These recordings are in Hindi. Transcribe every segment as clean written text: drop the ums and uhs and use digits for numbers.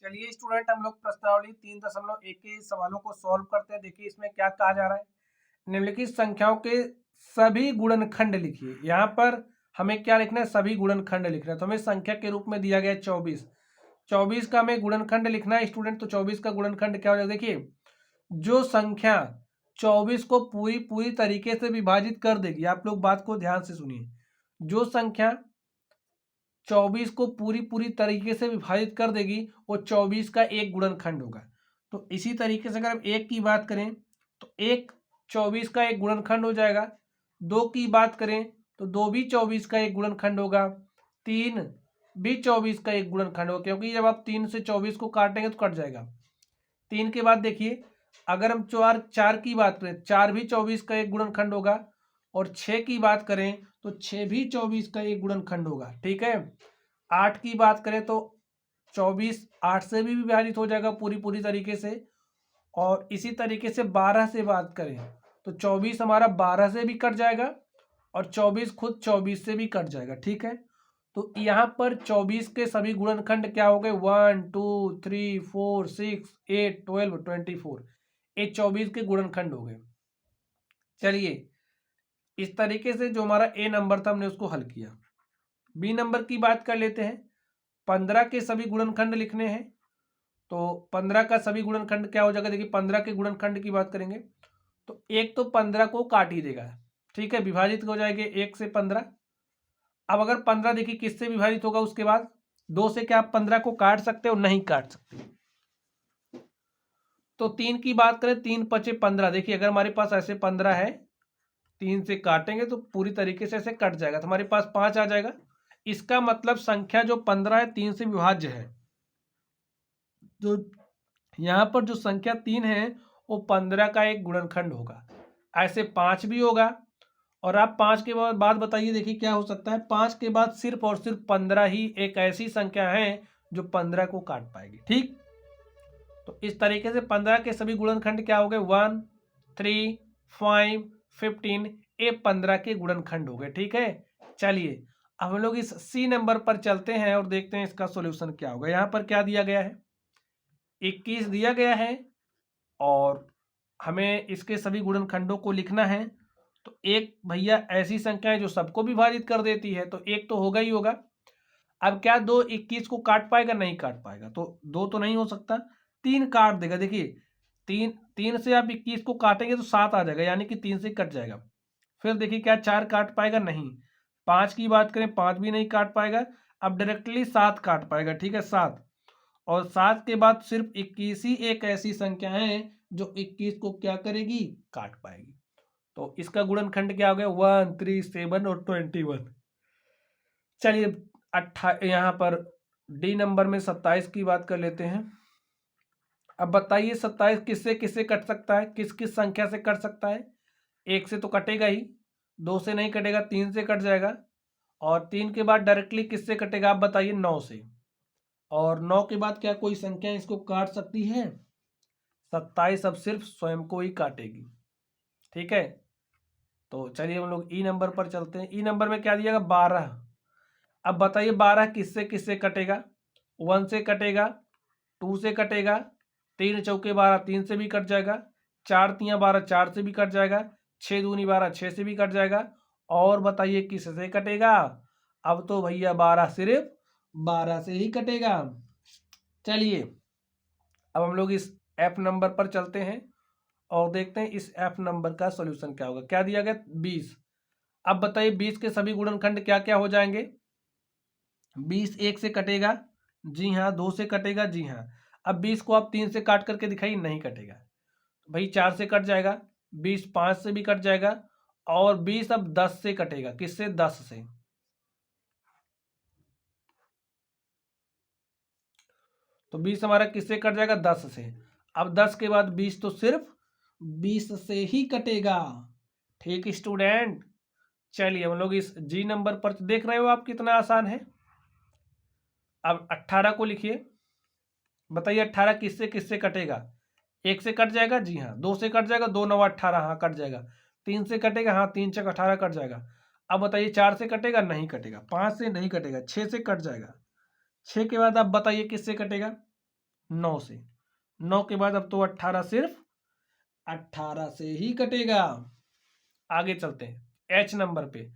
चलिए स्टूडेंट, हम लोग प्रश्नावली 3.1 के सवालों को सॉल्व करते हैं। देखिए इसमें क्या कहा जा रहा है। निम्नलिखित संख्याओं के सभी गुणनखंड लिखिए। यहाँ पर हमें क्या लिखना है, सभी गुणनखंड लिखना है। तो हमें संख्या के रूप में दिया गया है 24। 24 का हमें गुणनखंड लिखना है स्टूडेंट। तो 24 का गुणनखंड क्या हो जाएगा, देखिए जो संख्या 24 को पूरी पूरी तरीके से विभाजित कर देगी, आप लोग बात को ध्यान से सुनिए, जो संख्या 24 को पूरी पूरी तरीके से विभाजित कर देगी वो 24 का एक गुणनखंड होगा। तो इसी तरीके से अगर हम एक की बात करें तो एक 24 का एक गुणनखंड हो जाएगा। दो की बात करें तो दो भी 24 का एक गुणनखंड होगा। तीन भी 24 का एक गुणनखंड होगा, क्योंकि जब आप 3 से 24 को काटेंगे तो कट जाएगा। तीन के बाद देखिए अगर हम चार चार की बात करें, चार भी 24 का एक गुणनखंड होगा। और 6 की बात करें तो 6 भी 24 का एक गुणनखंड होगा। ठीक है। 8 की बात करें तो 24 8 से भी विभाजित हो जाएगा पूरी पूरी तरीके से। और इसी तरीके से 12 से बात करें तो 24 हमारा 12 से भी कट जाएगा और 24 खुद 24 से भी कट जाएगा। ठीक है। तो यहाँ पर 24 के सभी गुणनखंड क्या हो गए, 1 2 3 4 6 8 12 24। ये 24 के गुणनखंड हो गए। चलिए इस तरीके से जो हमारा ए नंबर था हमने उसको हल किया। बी नंबर की बात कर लेते हैं। 15 के सभी गुणनखंड लिखने हैं। तो 15 का सभी गुणनखंड क्या हो जाएगा, देखिए 15 के गुणनखंड की बात करेंगे तो एक तो 15 को काट ही देगा। ठीक है, विभाजित हो जाएंगे 1 से 15। अब अगर 15 देखिए किससे विभाजित होगा, उसके बाद 2 से क्या आप 15 को काट सकते हो, नहीं काट सकते। तो 3 की बात करें, 3 पचे 15। देखिए अगर हमारे पास ऐसे 15 है, 3 से काटेंगे तो पूरी तरीके से ऐसे कट जाएगा, तो हमारे पास 5 आ जाएगा। इसका मतलब संख्या जो 15 है 3 से विभाज्य है। जो यहाँ पर जो संख्या 3 है वो 15 का एक गुणनखंड होगा। ऐसे 5 भी होगा। और आप 5 के बाद बताइए, देखिए क्या हो सकता है। 5 के बाद सिर्फ और सिर्फ 15 ही एक ऐसी संख्या है जो 15 को काट पाएगी। ठीक। तो इस तरीके से 15 के सभी गुणनखंड क्या हो गए, 1 3 5 15। ये 15 के गुणनखंड हो गए। ठीक है। चलिए अब हम लोग इस सी नंबर पर चलते हैं और देखते हैं इसका सॉल्यूशन क्या होगा। यहाँ पर क्या दिया गया है, 21 दिया गया है और हमें इसके सभी गुणनखंडों को लिखना है। तो एक भैया ऐसी संख्या है जो सबको विभाजित कर देती है, तो एक तो होगा ही होगा। अब क्या दो 21 को काट पाएगा, नहीं काट पाएगा, तो दो तो नहीं हो सकता। 3 काट देगा। देखिए 3 से आप 21 को काटेंगे तो 7 आ जाएगा, यानी कि 3 से कट जाएगा। फिर देखिए क्या 4 काट पाएगा, नहीं। 5 की बात करें, 5 भी नहीं काट पाएगा। अब डायरेक्टली 7 काट पाएगा। ठीक है, 7। और 7 के बाद सिर्फ 21 ही एक ऐसी संख्या है जो 21 को क्या करेगी, काट पाएगी। तो इसका गुणनखंड क्या हो गया, 1 3 7 और 21। चलिए यहाँ पर डी नंबर में 27 की बात कर लेते हैं। अब बताइए 27 किससे किससे कट सकता है, किस किस संख्या से कट सकता है। 1 से तो कटेगा ही, 2 से नहीं कटेगा, 3 से कट जाएगा। और 3 के बाद डायरेक्टली किससे कटेगा, आप बताइए, 9 से। और 9 के बाद क्या कोई संख्या इसको काट सकती है, 27 अब सिर्फ स्वयं को ही काटेगी। ठीक है। तो चलिए हम लोग ई नंबर पर चलते हैं। ई नंबर में क्या दिया गया, 12। अब बताइए 12 किससे किससे कटेगा, 1 से कटेगा, 2 से कटेगा, 3 चौके 12, 3 से भी कट जाएगा, 4 तियाँ 12, 4 से भी कट जाएगा, 6 दूनी 12, 6 से भी कट जाएगा। और बताइए किससे कटेगा, अब तो भैया 12 सिर्फ 12 से ही कटेगा। चलिए अब हम लोग इस एफ नंबर पर चलते हैं और देखते हैं इस एफ नंबर का सॉल्यूशन क्या होगा। क्या दिया गया, 20। अब बताइए 20 के सभी गुणनखंड क्या क्या हो जाएंगे। 20 1 से कटेगा, जी हाँ। 2 से कटेगा, जी हाँ। अब 20 को आप 3 से काट करके दिखाइए, नहीं कटेगा। भाई 4 से कट जाएगा, 20 5 से भी कट जाएगा। और 20 अब 10 से कटेगा, किससे, 10 से। तो 20 हमारा किससे कट जाएगा, 10 से। अब 10 के बाद 20 तो सिर्फ 20 से ही कटेगा। ठीक स्टूडेंट। चलिए हम लोग इस जी नंबर पर देख रहे हो आप कितना आसान है। अब 18 को लिखिए। बताइए 18 किससे किससे कटेगा। 1 से कट जाएगा, जी हाँ। 2 से कट जाएगा, 2 9 18, हाँ कट जाएगा। 3 से कटेगा, हाँ 3 6 18 कट जाएगा। अब बताइए 4 से कटेगा, नहीं कटेगा। 5 से नहीं कटेगा, 6 से कट जाएगा। 6 के बाद आप बताइए किससे कटेगा। 9 से। 9 के बाद अब तो 18 सिर्फ 18 से ही कटेगा। आगे चलते हैं एच नंबर पे।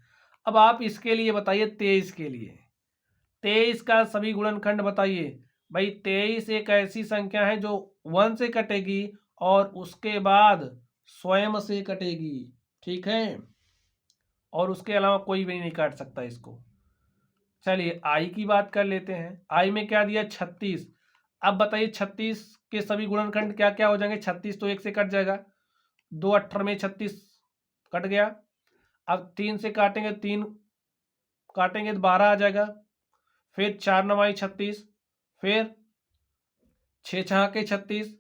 अब आप इसके लिए बताइए 23 के लिए। 23 का सभी गुणनखंड बताइए। भाई 23 एक ऐसी संख्या है जो 1 से कटेगी और उसके बाद स्वयं से कटेगी, ठीक है, और उसके अलावा कोई भी नहीं काट सकता इसको। चलिए आई की बात कर लेते हैं। आई में क्या दिया 36। अब बताइए 36 के सभी गुणनखंड क्या क्या हो जाएंगे। 36 तो 1 से कट जाएगा, 2 18 में 36 कट गया। अब 3 से काटेंगे, 3 काटेंगे तो 12 आ जाएगा। फिर 4 9 36, फिर 6 छके 36,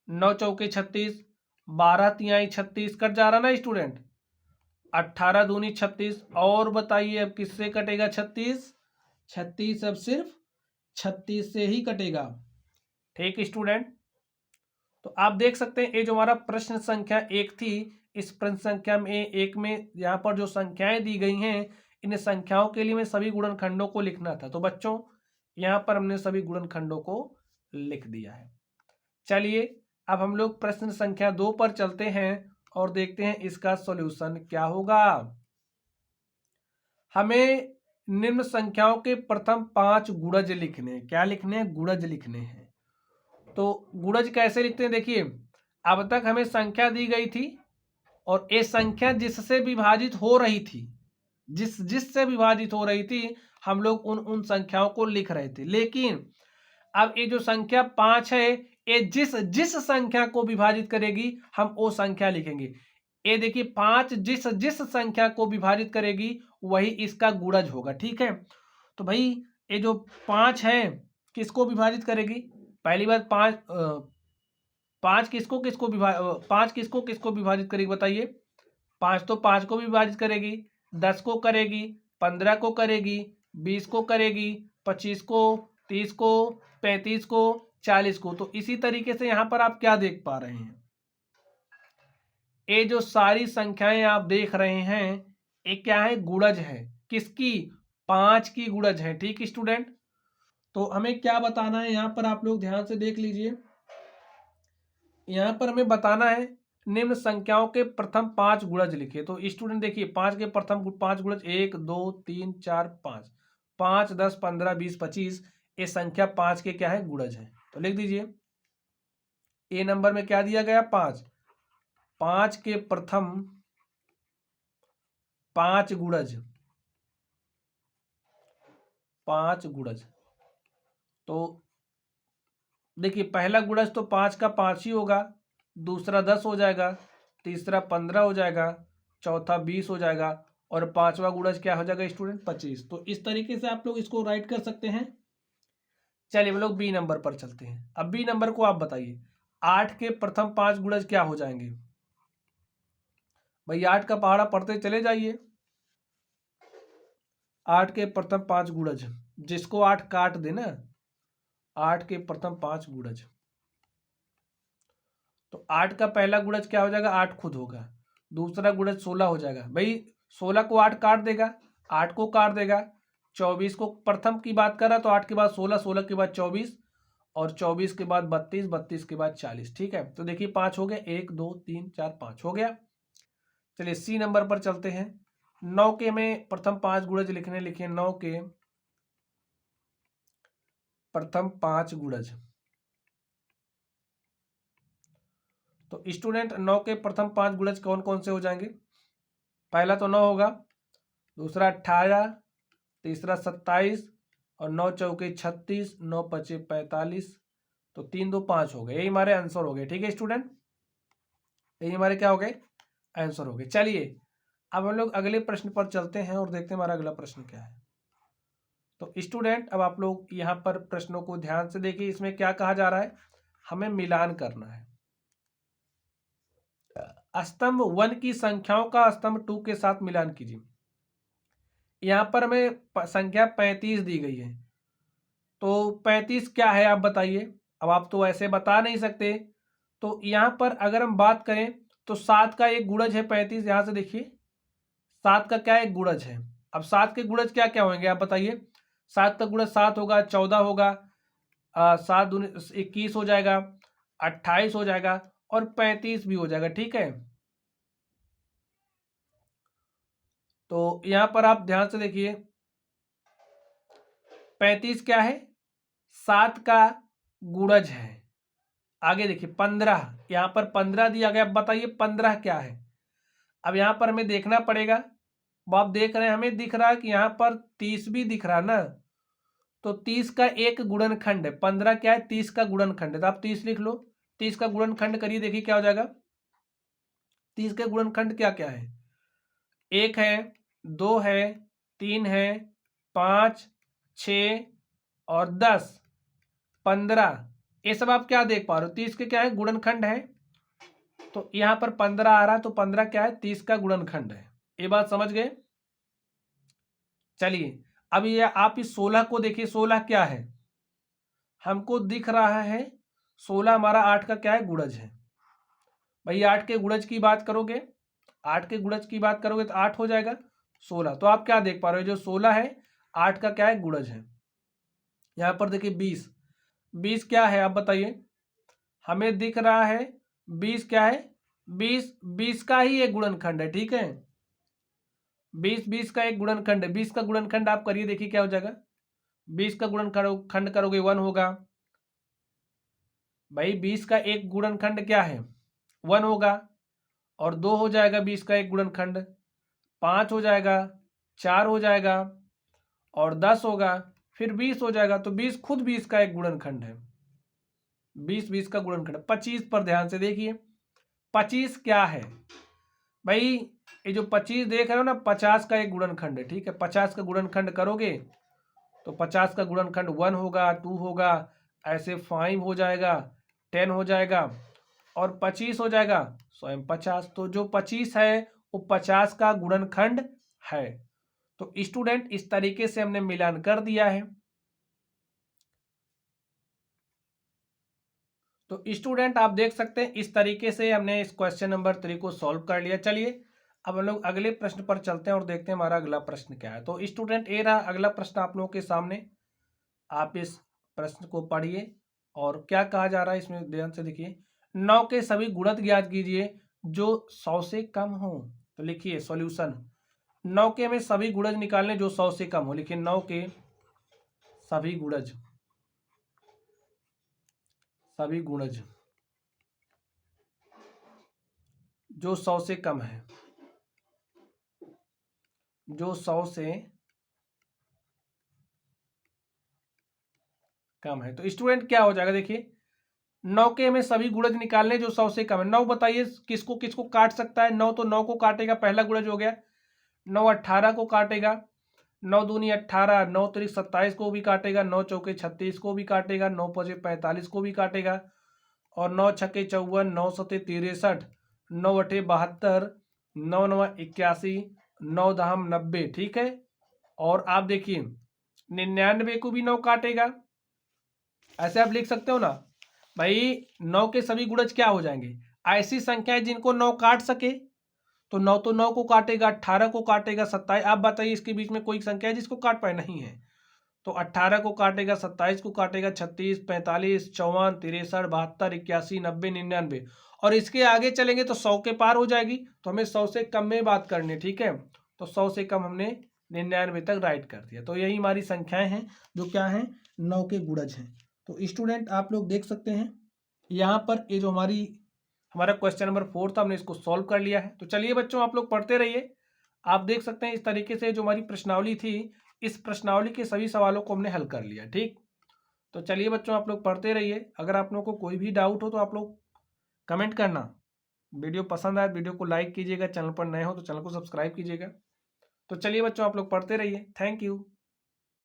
9 चौके 36, 12 तिहाई 36 कट जा रहा ना स्टूडेंट। 18 दूनी 36। और बताइए अब किससे कटेगा 36? 36 अब सिर्फ 36 से ही कटेगा, ठीक स्टूडेंट। तो आप देख सकते हैं ये जो हमारा प्रश्न संख्या 1 थी, इस प्रश्न संख्या में 1 में यहाँ पर जो संख्याएं दी गई हैं, इन संख्याओं के लिए में सभी गुणनखंडों को लिखना था। तो बच्चों यहाँ पर हमने सभी गुणनखंडों को लिख दिया है। चलिए अब हम लोग प्रश्न संख्या 2 पर चलते हैं और देखते हैं इसका सॉल्यूशन क्या होगा। हमें निम्न संख्याओं के प्रथम 5 गुणज लिखने हैं। क्या लिखने हैं? गुणज लिखने हैं। तो गुणज कैसे लिखते हैं? देखिए अब तक हमें संख्या दी गई थी और ये संख्या जिससे विभाजित हो रही थी, जिससे विभाजित हो रही थी, हम लोग उन संख्याओं को लिख रहे थे। लेकिन अब ये जो संख्या 5 है, ये जिस संख्या को विभाजित करेगी हम वो संख्या लिखेंगे। ये देखिए 5 जिस संख्या को विभाजित करेगी वही इसका गुणज होगा, ठीक है। तो भाई ये जो 5 है किसको विभाजित करेगी? पहली बात 5 किसको किसको विभाजित करेगी बताइए? 5 तो 5 को भी विभाजित करेगी, 10 को करेगी, 15 को करेगी, 20 को करेगी, 25 को, 30 को, 35 को, 40 को। तो इसी तरीके से यहाँ पर आप क्या देख पा रहे हैं, ये जो सारी संख्याएं आप देख रहे हैं ये क्या है? गुणज है। किसकी? 5 की गुणज है, ठीक स्टूडेंट। तो हमें क्या बताना है यहाँ पर, आप लोग ध्यान से देख लीजिए। यहाँ पर हमें बताना है निम्न संख्याओं के प्रथम 5 गुणज लिखिए। तो स्टूडेंट देखिए 5 के प्रथम 5 गुणज 1 2 3 4 5, 5 10 15 20 25, ये संख्या 5 के क्या है? गुणज है। तो लिख दीजिए ए नंबर में क्या दिया गया? 5। 5 के प्रथम 5 गुणज, 5 गुणज। तो देखिए पहला गुणज तो 5 का 5 ही होगा, दूसरा 10 हो जाएगा, तीसरा 15 हो जाएगा, चौथा 20 हो जाएगा और पांचवा गुणज क्या हो जाएगा स्टूडेंट? 25। तो इस तरीके से आप लोग इसको राइट कर सकते हैं। चलिए हम लोग बी नंबर पर चलते हैं। अब बी नंबर को आप बताइए 8 के प्रथम 5 गुणज क्या हो जाएंगे? भाई 8 का पहाड़ा पढ़ते चले जाइए। 8 के प्रथम 5 गुणज, जिसको 8 काट देना, 8 के प्रथम 5 गुणज। तो 8 का पहला गुणज क्या हो जाएगा? 8 खुद होगा। दूसरा गुणज 16 हो जाएगा। भाई 16 को 8 काट देगा, 8 को काट देगा। 24 को प्रथम की बात कर रहा तो 8 के बाद 16, 16 के बाद 24 और 24 के बाद 32, 32 के बाद 40, ठीक है। तो देखिए 5 हो गए, 1 2 3 4 5 हो गया। चलिए सी नंबर पर चलते हैं। 9 के में प्रथम 5 गुणज लिखने, लिखिए 9 के प्रथम 5 गुणज। तो स्टूडेंट 9 के प्रथम 5 गुणज कौन कौन से हो जाएंगे? पहला तो 9 होगा, दूसरा 18, तीसरा 27 और 9 चौके 36, 9 पचे 45। तो 3 2 5 हो गए। यही हमारे आंसर हो गए, ठीक है स्टूडेंट। यही हमारे क्या हो गए? आंसर हो गए। चलिए अब हम लोग अगले प्रश्न पर चलते हैं और देखते हैं हमारा अगला प्रश्न क्या है। तो स्टूडेंट अब आप लोग यहाँ पर प्रश्नों को ध्यान से देखिए। इसमें क्या कहा जा रहा है? हमें मिलान करना है। स्तंभ 1 की संख्याओं का स्तंभ 2 के साथ मिलान कीजिए। यहाँ पर हमें संख्या 35 दी गई है। तो 35 क्या है आप बताइए? अब आप तो ऐसे बता नहीं सकते। तो यहाँ पर अगर हम बात करें तो 7 का एक गुणज है 35। यहाँ से देखिए 7 का क्या एक गुणज है। अब 7 के गुणज क्या क्या होंगे आप बताइए? 7 का गुणज 7 होगा, 14 होगा, 7 दूनी 21 हो जाएगा, 28 हो जाएगा और 35 भी हो जाएगा। ठीक है, तो यहां पर आप ध्यान से देखिए, 35 क्या है, 7 का गुणज है। आगे देखिए 15, यहां पर 15 दिया गया। अब बताइए 15 क्या है। अब यहां पर हमें देखना पड़ेगा। वो आप देख रहे हैं, हमें दिख रहा है कि यहां पर 30 भी दिख रहा ना, तो 30 का एक गुणनखंड है। 15 क्या है, 30 का गुणनखंड है। तो आप 30 लिख लो, 30 का गुणनखंड करिए, देखिए क्या हो जाएगा। 30 के गुणनखंड क्या क्या है, 1 है, 2 है, 3 है, 5, 6 और 10, 15। ये सब आप क्या देख पा रहे हो, 30 के क्या है, गुणनखंड है। तो यहां पर 15 आ रहा है, तो 15 क्या है, 30 का गुणनखंड है। ये बात समझ गए। चलिए अब ये आप इस 16 को देखिए, 16 क्या है, हमको दिख रहा है 16 हमारा 8 का क्या है, गुणज है। भाई 8 के गुणज की बात करोगे, 8 के गुणज की बात करोगे तो 8 हो जाएगा 16। तो आप क्या देख पा रहे हो, जो 16 है 8 का क्या है, गुणज है। यहां पर देखिए 20, 20 क्या है आप बताइए, हमें दिख रहा है 20 क्या है, 20 20 का ही एक गुणनखंड है। ठीक है, 20 20 का एक गुणनखंड है। 20 का गुणनखंड आप करिए, देखिए क्या हो जाएगा। 20 का गुणनखंड करोगे 1 होगा। भाई 20 का एक गुणनखंड क्या है, 1 होगा। और 2 हो जाएगा 20 का एक गुणनखंड, 5 हो जाएगा, 4 हो जाएगा और 10 होगा, फिर 20 हो जाएगा। तो 20 खुद 20 का एक गुणनखंड है। 20 20 का गुणनखंड। 25 पर ध्यान से देखिए, 25 क्या है भाई, ये जो 25 देख रहे हो ना, 50 का एक गुणनखंड है। ठीक है, 50 का गुणनखंड करोगे तो 50 का गुणनखंड 1 होगा, 2 होगा, ऐसे 5 हो जाएगा, 10 हो जाएगा और 25 हो जाएगा स्वयं 50। तो जो 25 है वो 50 का गुणनखंड है। तो स्टूडेंट इस तरीके से हमने मिलान कर दिया है। तो स्टूडेंट आप देख सकते हैं इस तरीके से हमने इस क्वेश्चन नंबर 3 को सॉल्व कर लिया। चलिए अब हम लोग अगले प्रश्न पर चलते हैं और देखते हैं हमारा अगला प्रश्न क्या है। तो स्टूडेंट ये रहा अगला प्रश्न आप लोगों के सामने। आप इस प्रश्न को पढ़िए और क्या कहा जा रहा है इसमें ध्यान से देखिए। 9 के सभी गुणज ज्ञात कीजिए जो 100 से कम हो। तो लिखिए सॉल्यूशन, 9 के हमें सभी गुणज निकालने जो 100 से कम हो। लिखिए 9 के सभी गुणज, सभी गुणज जो 100 से कम है, जो 100 से कम है। तो स्टूडेंट क्या हो जाएगा, देखिए 9 के हमें सभी गुणज निकालने जो 100 से कम है। 9 बताइए किसको किसको काट सकता है, 9 तो 9 को काटेगा, पहला गुणज हो गया। 9 18 को काटेगा, 9 दूनी 18, 9 त्रिक 27 को भी काटेगा, 9 चौके 36 को भी काटेगा, 9 पचे 45 को भी काटेगा और 9 छक्के 54, 9 सते 63, 9 अठे 72, 9 नवा 81, 9 दहम 90। ठीक है, और आप देखिए 99 को भी 9 काटेगा। ऐसे आप लिख सकते हो ना भाई, 9 के सभी गुणज क्या हो जाएंगे, ऐसी संख्याएं जिनको 9 काट सके। तो 9 तो 9 को काटेगा, 18 को काटेगा, 27। आप बताइए इसके बीच में कोई संख्या है जिसको काट पाए, नहीं है। तो 18 को काटेगा, 27 को काटेगा, 36, 45, 54, 63, 72, 81, 90, 99 और इसके आगे चलेंगे तो 100 के पार हो जाएगी। तो हमें 100 से कम में बात करनी है। ठीक है, तो 100 से कम हमने 99 तक राइट कर दिया। तो यही हमारी संख्याएं हैं जो क्या हैं, 9 के गुणज हैं। तो स्टूडेंट आप लोग देख सकते हैं यहाँ पर ये जो हमारा क्वेश्चन नंबर 4 था, हमने इसको सॉल्व कर लिया है। तो चलिए बच्चों आप लोग पढ़ते रहिए। आप देख सकते हैं इस तरीके से जो हमारी प्रश्नावली थी, इस प्रश्नावली के सभी सवालों को हमने हल कर लिया। ठीक, तो चलिए बच्चों आप लोग पढ़ते रहिए। अगर आप लोगों को कोई भी डाउट हो तो आप लोग कमेंट करना। वीडियो पसंद आए वीडियो को लाइक कीजिएगा, चैनल पर नए हो तो चैनल को सब्सक्राइब कीजिएगा। तो चलिए बच्चों आप लोग पढ़ते रहिए। Thank you.